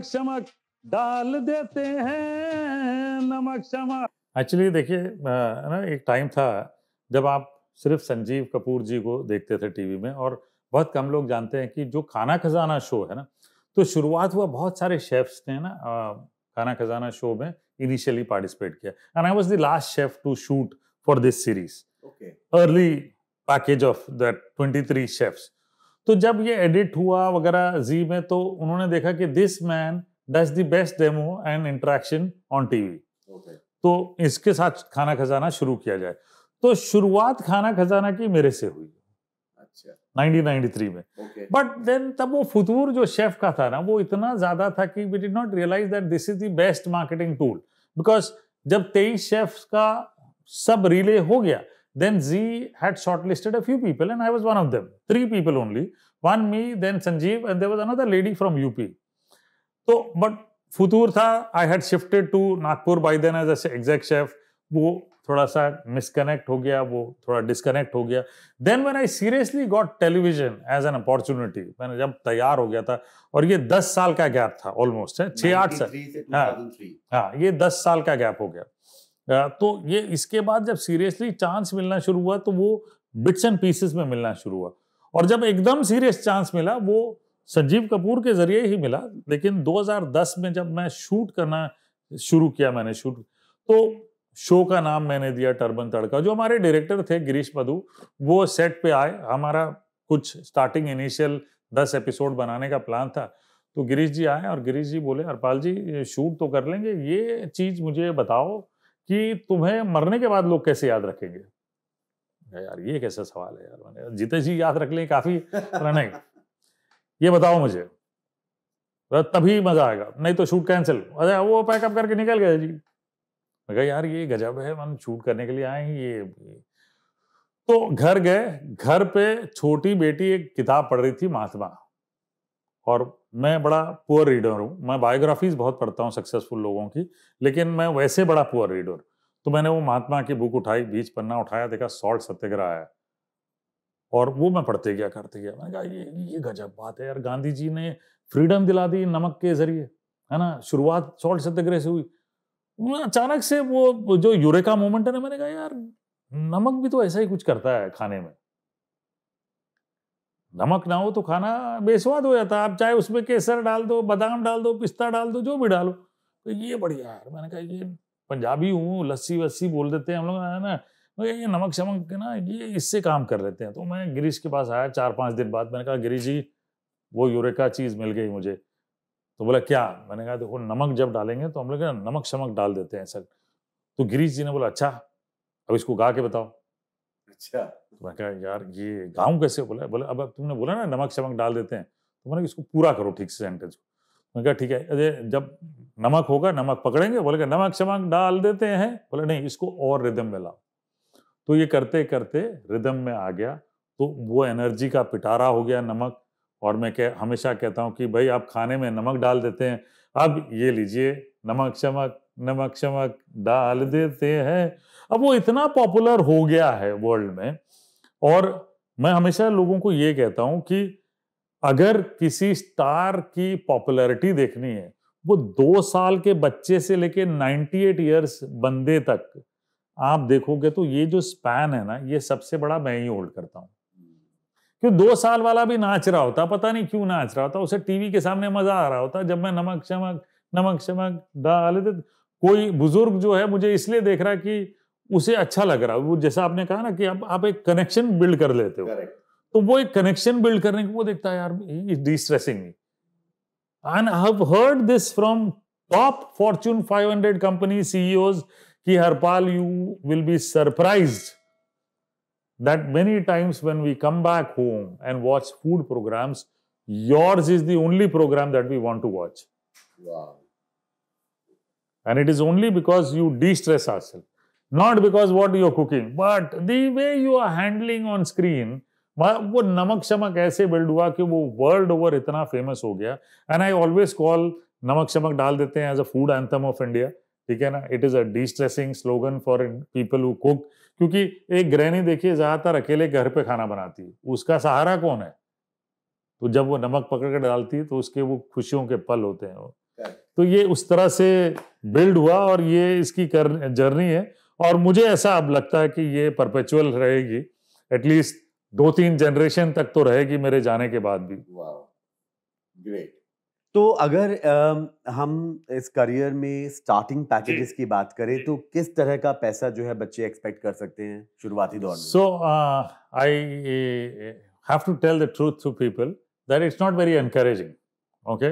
शमक डाल देते हैं, नमक शमक। एक्चुअली देखिए ना, एक टाइम था जब आप सिर्फ संजीव कपूर जी को देखते थे टीवी में, और बहुत कम लोग जानते हैं कि जो खाना खजाना शो है ना, तो शुरुआत हुआ बहुत सारे शेफ्स ने ना खाना खजाना शो में इनिशियली पार्टिसिपेट किया, and I was the last chef to shoot for this series. Early package of that 23 chefs. तो जब ये एडिट हुआ वगैरह जी में, तो उन्होंने देखा कि this man does the best demo and interaction on TV, तो इसके साथ खाना खजाना शुरू किया जाए। तो शुरुआत खाना खजाना की मेरे से हुई। अच्छा। 1993 में। बट देन तब वो फुतूर जो शेफ का था ना, वो इतना ज्यादा था कि we did not realise that this is the best marketing tool, because जब 23 शेफ्स का सब रिले हो गया, then Z had shortlisted a few people and I was one of them. 3 people only, one me, then Sanjeev, and there was another lady from UP. So but फुतूर था, I had shifted to Nagpur by then as a exec chef. वो थोड़ा सा मिसकनेक्ट हो गया, वो थोड़ा disconnect हो गया। Then when I seriously got television as an opportunity, मैंने जब तैयार हो गया था, और ये 10 साल का गैप था ऑलमोस्ट, 6-8 साल, हाँ ये 10 साल का गैप हो गया। तो ये इसके बाद जब सीरियसली चांस मिलना शुरू हुआ, तो वो बिट्स एंड पीसेस में मिलना शुरू हुआ, और जब एकदम सीरियस चांस मिला वो संजीव कपूर के जरिए ही मिला। लेकिन 2010 में जब मैं शूट करना शुरू किया, मैंने शूट, तो शो का नाम मैंने दिया टर्बन तड़का। जो हमारे डायरेक्टर थे गिरीश मधु, वो सेट पे आए, हमारा कुछ स्टार्टिंग इनिशियल 10 एपिसोड बनाने का प्लान था, तो गिरीश जी आए और गिरीश जी बोले, हरपाल जी शूट तो कर लेंगे, ये चीज मुझे बताओ कि तुम्हें मरने के बाद लोग कैसे याद रखेंगे। यार ये कैसा सवाल है यार, मैंने जीते जी याद रख लें काफी, नहीं ये बताओ मुझे, तभी मजा आएगा, नहीं तो शूट कैंसिल। अरे वो पैकअप करके निकल गए जी। मैं कहा यार ये गजब है, हम शूट करने के लिए आए हैं ये। तो घर गए, घर पे छोटी बेटी एक किताब पढ़ रही थी, महात्मा, और मैं बड़ा पुअर रीडर हूँ, मैं बायोग्राफीज बहुत पढ़ता हूँ सक्सेसफुल लोगों की, लेकिन मैं वैसे बड़ा पुअर रीडर। तो मैंने वो महात्मा की बुक उठाई, बीच पन्ना उठाया, देखा सॉल्ट सत्याग्रह है, और वो मैं पढ़ते गया, करते गया। मैंने कहा ये गजब बात है यार, गांधी जी ने फ्रीडम दिला दी नमक के जरिए, है ना, शुरुआत सॉल्ट सत्याग्रह से हुई। अचानक से वो जो यूरेका मोमेंट है ना, मैंने कहा यार नमक भी तो ऐसा ही कुछ करता है खाने में, नमक ना हो तो खाना बेस्वाद हो जाता है, आप चाहे उसमें केसर डाल दो, बादाम डाल दो, पिस्ता डाल दो, जो भी डालो, तो ये बढ़िया यार। मैंने कहा ये पंजाबी हूँ, लस्सी वस्सी बोल देते हैं हम लोग, है ना, ये नमक शमक के ना ये इससे काम कर लेते हैं। तो मैं गिरीश के पास आया 4-5 दिन बाद, मैंने कहा गिरीश जी वो यूरेका चीज मिल गई मुझे। तो बोला क्या? मैंने कहा देखो नमक जब डालेंगे तो हम लोग नमक शमक डाल देते हैं सर। तो गिरीश जी ने बोला अच्छा अब इसको गा के बताओ। अच्छा, तो मैं कहा यार ये गाऊं कैसे? बोला बोले अब तुमने बोला ना नमक शमक डाल देते हैं, तो मैंने इसको पूरा करो ठीक से सेंटेंस को। मैं कहा ठीक है, अरे जब नमक होगा नमक पकड़ेंगे, बोले नमक शमक डाल देते हैं, बोले नहीं इसको और रिदम में लाओ। तो ये करते करते रिदम में आ गया, तो वो एनर्जी का पिटारा हो गया नमक। और मैं हमेशा कहता हूँ कि भाई आप खाने में नमक डाल देते हैं, अब ये लीजिए नमक शमक डाल देते हैं। अब वो इतना पॉपुलर हो गया है वर्ल्ड में। और मैं हमेशा लोगों को ये कहता हूं कि अगर किसी स्टार की पॉपुलैरिटी देखनी है, वो 2 साल के बच्चे से लेके 98 इयर्स बंदे तक आप देखोगे तो ये जो स्पैन है ना, ये सबसे बड़ा मैं ही होल्ड करता हूं। क्यों 2 साल वाला भी नाच रहा होता, पता नहीं क्यों नाच रहा होता, उसे टीवी के सामने मजा आ रहा होता जब मैं नमक शमक डाल दे। कोई बुजुर्ग जो है मुझे इसलिए देख रहा है कि उसे अच्छा लग रहा है, वो जैसा आपने कहा ना कि अब आप एक कनेक्शन बिल्ड कर लेते हो। करेक्ट। तो वो एक कनेक्शन बिल्ड करने को वो देखता है यार he is destressing me. And I have heard this from top Fortune 500 company CEOs कि हरपाल you will be surprised that many times when we come back home and watch food programs, yours is the only program that we want to watch. Wow. And it is only because you de-stress ourselves, not because what you're cooking, but the way you are handling on screen. वो नमक शमक ऐसे build हुआ कि वो world over इतना famous हो गया। And I always call नमक शमक डाल देते हैं as a food anthem of India, ठीक है ना। It is a de-stressing slogan for people who cook, क्योंकि एक गृहिणी देखिए ज्यादातर अकेले घर पे खाना बनाती है, उसका सहारा कौन है? तो जब वो नमक पकड़ कर डालती है तो उसके वो खुशियों के पल होते हैं। तो ये उस तरह से बिल्ड हुआ और ये इसकी जर्नी है। और मुझे ऐसा अब लगता है कि ये परपेचुअल रहेगी, एटलीस्ट 2-3 जनरेशन तक तो रहेगी मेरे जाने के बाद भी। ग्रेट। तो अगर हम इस करियर में स्टार्टिंग पैकेजेस की बात करें तो किस तरह का पैसा जो है बच्चे एक्सपेक्ट कर सकते हैं शुरुआती दौर में? So I have to tell the truth to people that it's not very encouraging, okay,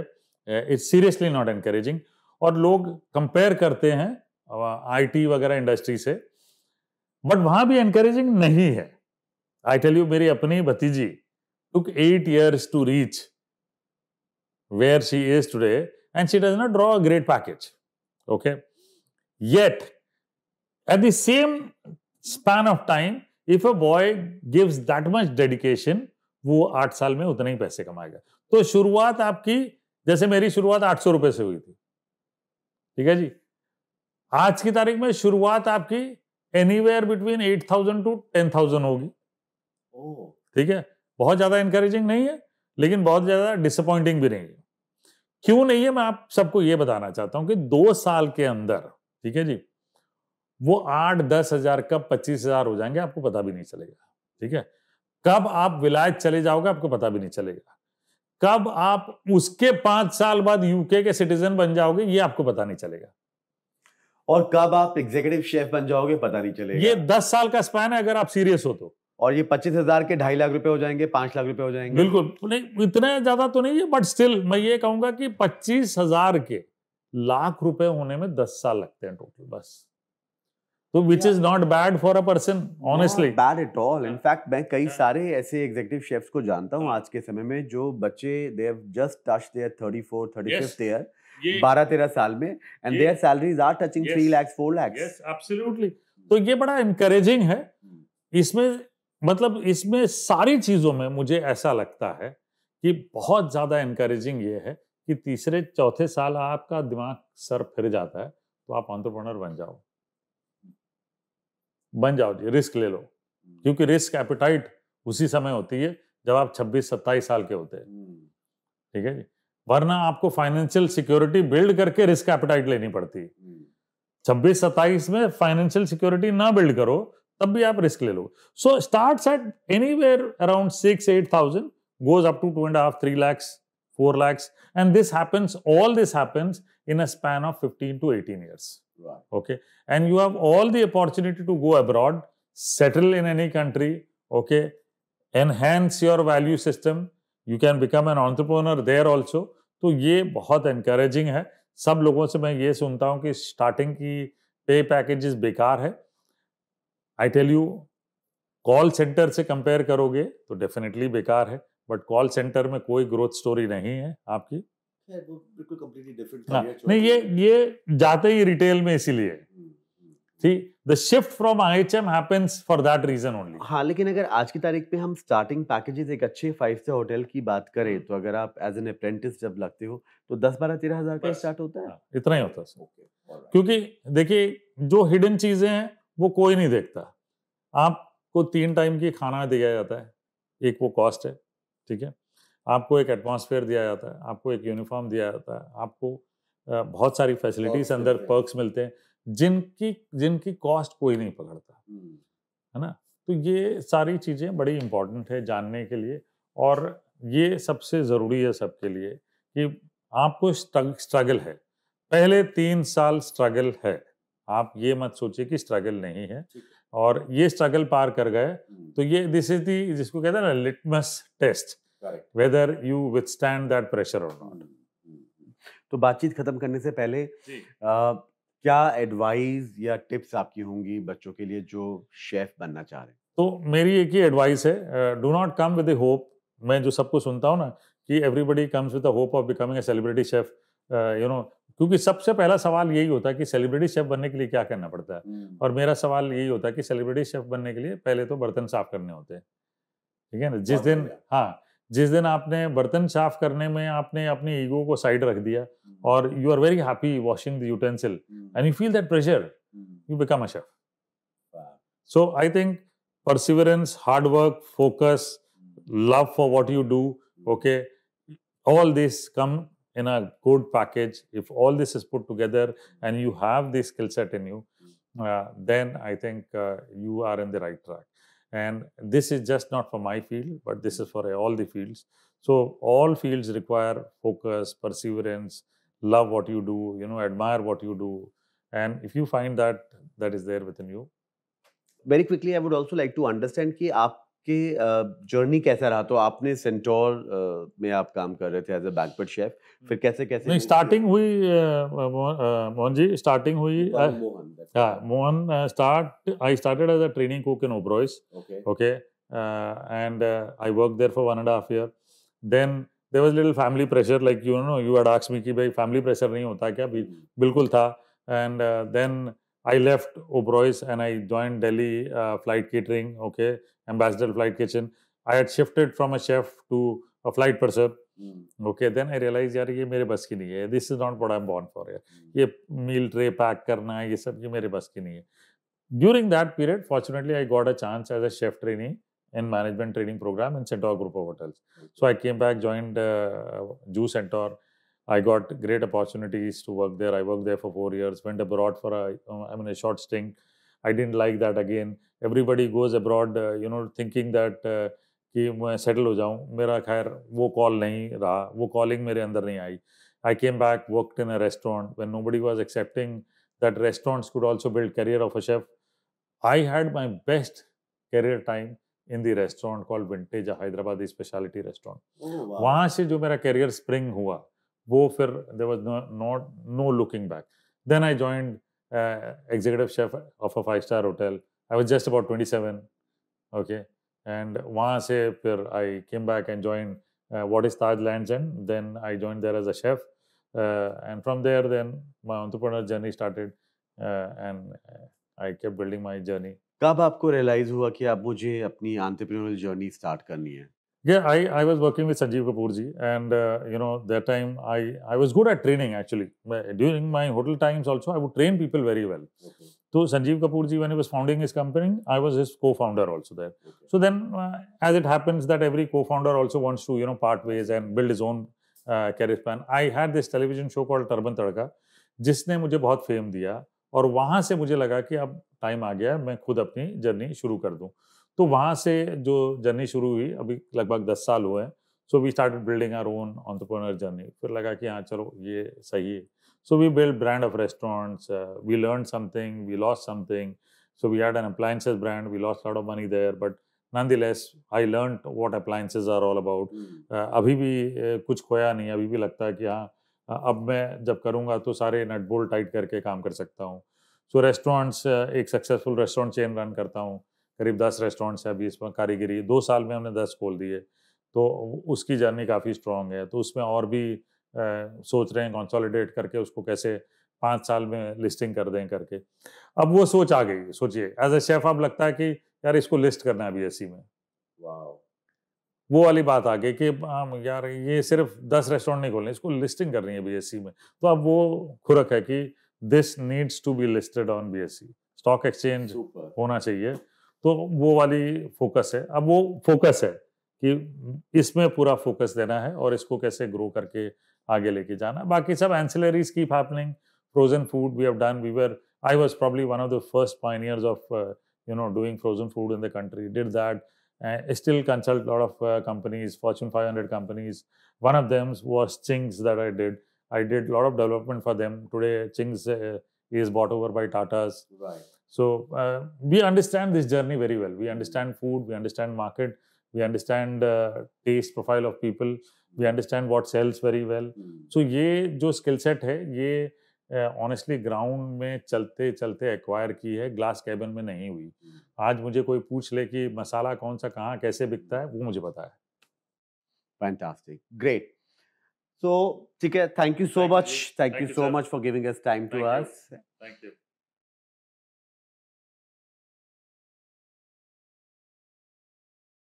it's seriously not encouraging. और लोग कंपेयर करते हैं आईटी वगैरह इंडस्ट्री से, बट वहां भी एनकरेजिंग नहीं है। आई टेल यू, मेरी अपनी भतीजी took 8 years to reach where she is today, and she does not draw a great package, okay. Yet at the same span of time, if a boy gives that much dedication, वो 8 साल में उतने ही पैसे कमाएगा। तो शुरुआत आपकी, जैसे मेरी शुरुआत 800 रुपए से हुई थी, ठीक है जी, आज की तारीख में शुरुआत आपकी एनीवेयर बिटवीन 8,000 to 10,000 होगी। ठीक है, बहुत ज्यादा एनकरेजिंग नहीं है, लेकिन बहुत ज्यादा डिसअपॉइंटिंग भी नहीं है। क्यों नहीं है, मैं आप सबको ये बताना चाहता हूं कि 2 साल के अंदर, ठीक है जी, वो 8-10 हजार कब 25 हजार हो जाएंगे आपको पता भी नहीं चलेगा, ठीक है। कब आप विलायत चले जाओगे आपको पता भी नहीं चलेगा। कब आप उसके 5 साल बाद यूके के सिटीजन बन जाओगे ये आपको पता नहीं चलेगा। और कब आप एग्जीक्यूटिव शेफ बन जाओगे पता नहीं चलेगा। ये 10 साल का स्पैन है अगर आप सीरियस हो तो। और ये 25,000 के 2.5 लाख रुपए हो जाएंगे, 5 लाख रुपए हो जाएंगे। बिल्कुल नहीं, इतने ज्यादा तो नहीं है, बट स्टिल मैं ये कहूंगा कि 25,000 के लाख रुपए होने में 10 साल लगते हैं टोटल, बस। तो which is not bad for a person, honestly bad at all. In fact मैं कई सारे ऐसे एग्जीक्यूटिव शेफ्स को जानता हूं आज के समय में जो बच्चे they have just touched their 34, 35th year, 12-13 साल में, and their salaries are touching 3 lakh, 4 lakh. Yes, absolutely. तो ये बड़ा एनकरेजिंग है। इसमें मतलब इसमें सारी चीजों में मुझे ऐसा लगता है कि बहुत ज्यादा एनकरेजिंग ये है कि तीसरे चौथे साल आपका दिमाग सर फिर जाता है तो आप एंटरप्रेन्योर बन जाओ जी, रिस्क ले लो, क्योंकि रिस्क एपेटाइट उसी समय होती है जब आप 26-27 साल के होते हैं, ठीक है जी। वरना आपको फाइनेंशियल सिक्योरिटी बिल्ड करके रिस्क एपेटाइट लेनी पड़ती है। 26-27 में फाइनेंशियल सिक्योरिटी ना बिल्ड करो तब भी आप रिस्क ले लो। So starts at anywhere around 6-8,000, goes up to 2.5-3 lakhs, 4 lakhs, and all this happens in a span of 15 to 18 years. Right. Okay, and you have all the opportunity to go abroad, settle in any country, okay, enhance your value system, you can become an entrepreneur there also. तो ये बहुत encouraging है। सब लोगों से मैं ये सुनता हूँ कि स्टार्टिंग की पे पैकेजेस बेकार है। I tell you, call centre से कंपेयर करोगे तो डेफिनेटली बेकार है, बट कॉल सेंटर में कोई ग्रोथ स्टोरी नहीं है आपकी। वो बिल्कुल कंप्लीटली डिफरेंट हाँ, करियर नहीं, ये जाते ही रिटेल में इसीलिए, ठीक, the shift from IHM happens for that reason only. हाँ, लेकिन अगर आज की तारीख पे हम स्टार्टिंग पैकेजेस एक अच्छे 5 स्टार होटल की बात करें तो अगर आप एज एन अप्रेंटिस जब लगते हो तो 10-12-13 हजार का स्टार्ट होता है। हाँ, इतना ही होता है। Okay, क्योंकि देखिए जो हिडन चीजें हैं वो कोई नहीं देखता। आपको 3 टाइम की खाना दिया जाता है, एक वो कॉस्ट है, ठीक है, आपको एक एटमॉस्फेयर दिया जाता है, आपको एक यूनिफॉर्म दिया जाता है, आपको बहुत सारी फैसिलिटीज अंदर पर्क्स मिलते हैं जिनकी कॉस्ट कोई नहीं पकड़ता, है ना। तो ये सारी चीजें बड़ी इंपॉर्टेंट है जानने के लिए, और ये सबसे जरूरी है सबके लिए कि आपको स्ट्रगल है, पहले 3 साल स्ट्रगल है। आप ये मत सोचिए कि स्ट्रगल नहीं है, और ये स्ट्रगल पार कर गए तो ये दिस इज दी, जिसको कहते हैं ना, litmus test, whether you withstand that pressure और नॉट। तो बातचीत खत्म करने से पहले क्या एडवाइस या टिप्स आपकी होंगी बच्चों के लिए जो शेफ बनना चाह रहे हैं? तो मेरी एक ही एडवाइस है, do not come with the hope. मैं जो सबको सुनता हूँ ना कि everybody comes with the hope of becoming a celebrity chef, you know, क्योंकि सबसे पहला सवाल यही होता है कि सेलिब्रिटी शेफ बनने के लिए क्या करना पड़ता है, और मेरा सवाल यही होता है कि सेलिब्रिटी शेफ बनने के लिए पहले तो बर्तन साफ करने होते हैं, ठीक है ना। जिस दिन आपने बर्तन साफ करने में आपने अपनी ईगो को साइड रख दिया और you are very happy washing the utensil and you feel that pressure, you become a chef. So I think perseverance, hard work, focus, love for what you do, okay, all this come in a good package. If all this is put together and you have this skill set in you, then I think you are in the right track. And this is just not for my field, but this is for all the fields. So all fields require focus, perseverance, love what you do, you know, admire what you do. And if you find that that is there within you, very quickly I would also like to understand कि आपके journey कैसा रहा। तो आपने centaur में आप काम कर रहे थे एज अ बैंक्वेट शेफ, फिर कैसे कैसे नहीं, स्टार्टिंग हुई मोहन जी, स्टार्टिंग हुई, Mohan I started as a training cook in Oberoi's, okay, and I work there for 1.5 year. Then there was little family pressure, like you know, you had asked me कि भाई family pressure नहीं होता क्या? बिल्कुल था। And then I left Oberoi and I joined Delhi flight catering, okay, Ambassador Flight Kitchen. I had shifted from a chef to a flight purser. Okay, then I realized यार ये मेरे बस की नहीं है. This is not what I'm born for. ये meal tray pack करना, ये सब ये मेरे बस की नहीं है. During that period, fortunately, I got a chance as a chef trainee in management training program in Centaur Group of Hotels. So I came back, joined Juice Centaur. I got great opportunities to work there. I worked there for 4 years, went abroad for a short stint. I didn't like that again. Everybody goes abroad, you know, thinking that कि मैं settle हो जाऊं। मेरा खैर वो call नहीं रहा, वो कॉलिंग मेरे अंदर नहीं आई। I came back, worked in a restaurant when nobody was accepting that restaurants could also build career of a chef. I had my best career time in the restaurant called Vintage, a Hyderabadi specialty restaurant. वहाँ से जो मेरा career spring हुआ, वो फिर there was no looking back. Then I joined executive chef of a 5-star hotel. I was just about 27, okay, and वहाँ से फिर I came back and joined what is Taj Lands End. Then I joined there as a chef, and from there then my entrepreneurial journey started, and I kept building my journey. कब आपको realise हुआ कि अब मुझे अपनी entrepreneurial journey start करनी है? Yeah, I was working with Sanjeev Kapoor ji, and that time I was good at training actually. During my hotel times also, I would train people very well. Okay. So Sanjeev Kapoor ji, when he was founding his company, I was his co-founder also there. Okay. So then, as it happens that every co-founder also wants to part ways and build his own career span. I had this television show called Turban Tadka, जिसने मुझे बहुत fame दिया, और वहाँ से मुझे लगा कि अब टाइम आ गया, मैं खुद अपनी जर्नी शुरू कर दूँ. तो वहाँ से जो जर्नी शुरू हुई, अभी लगभग 10 साल हुए हैं. So we started building our own entrepreneur journey. फिर लगा कि हाँ चलो ये सही है. So we build brand of restaurants, we learn something, we lost something. So we had an appliances brand, we lost lot of money there, but nonetheless I learned what appliances are all about. अभी भी कुछ खोया नहीं. अभी भी लगता है कि हाँ अब मैं जब करूँगा तो सारे नट बोल्ट टाइट करके काम कर सकता हूँ. सो रेस्टोरेंट्स, एक सक्सेसफुल रेस्टोरेंट चेन रन करता हूँ. करीब 10 रेस्टोरेंट्स है अभी इसमें कारीगरी. 2 साल में हमने 10 खोल दिए. तो उसकी जर्नी काफ़ी स्ट्रॉन्ग है. तो उसमें और भी सोच रहे हैं कंसोलिडेट करके उसको कैसे 5 साल में लिस्टिंग कर दें करके. अब वो सोच आ गई. सोचिए एज ए शेफ अब लगता है कि यार इसको लिस्ट करना है बीएससी में. वाओ. वो वाली बात आ गई कि यार ये सिर्फ 10 रेस्टोरेंट नहीं खोलने, इसको लिस्टिंग करनी है बीएससी में. तो अब वो खुरक है कि this needs to be listed on BSC. Stock exchange होना चाहिए. तो वो वाली फोकस है. अब वो फोकस है कि इसमें पूरा फोकस देना है और इसको कैसे ग्रो करके आगे लेके जाना. बाकी सब ancillaries keep happening. Frozen food we have done. I was probably one of the first pioneers of doing frozen food in the country. Did that. Still consult a lot of companies, Fortune 500 companies. One of them was Ching's that I did. I did a lot of development for them. Today, Ching's is bought over by Tata's. Right. So we understand this journey very well. We understand food, we understand market, we understand taste profile of people, we understand what sells very well. So ये जो skill set है, ये honestly ground में चलते चलते acquire की है, glass cabin में नहीं हुई. आज मुझे कोई पूछ ले कि मसाला कौन सा कहाँ कैसे बिकता है, वो मुझे पता है. Fantastic, great. सो ठीक है, thank you so much, thank you so much for giving us time to us. Thank you.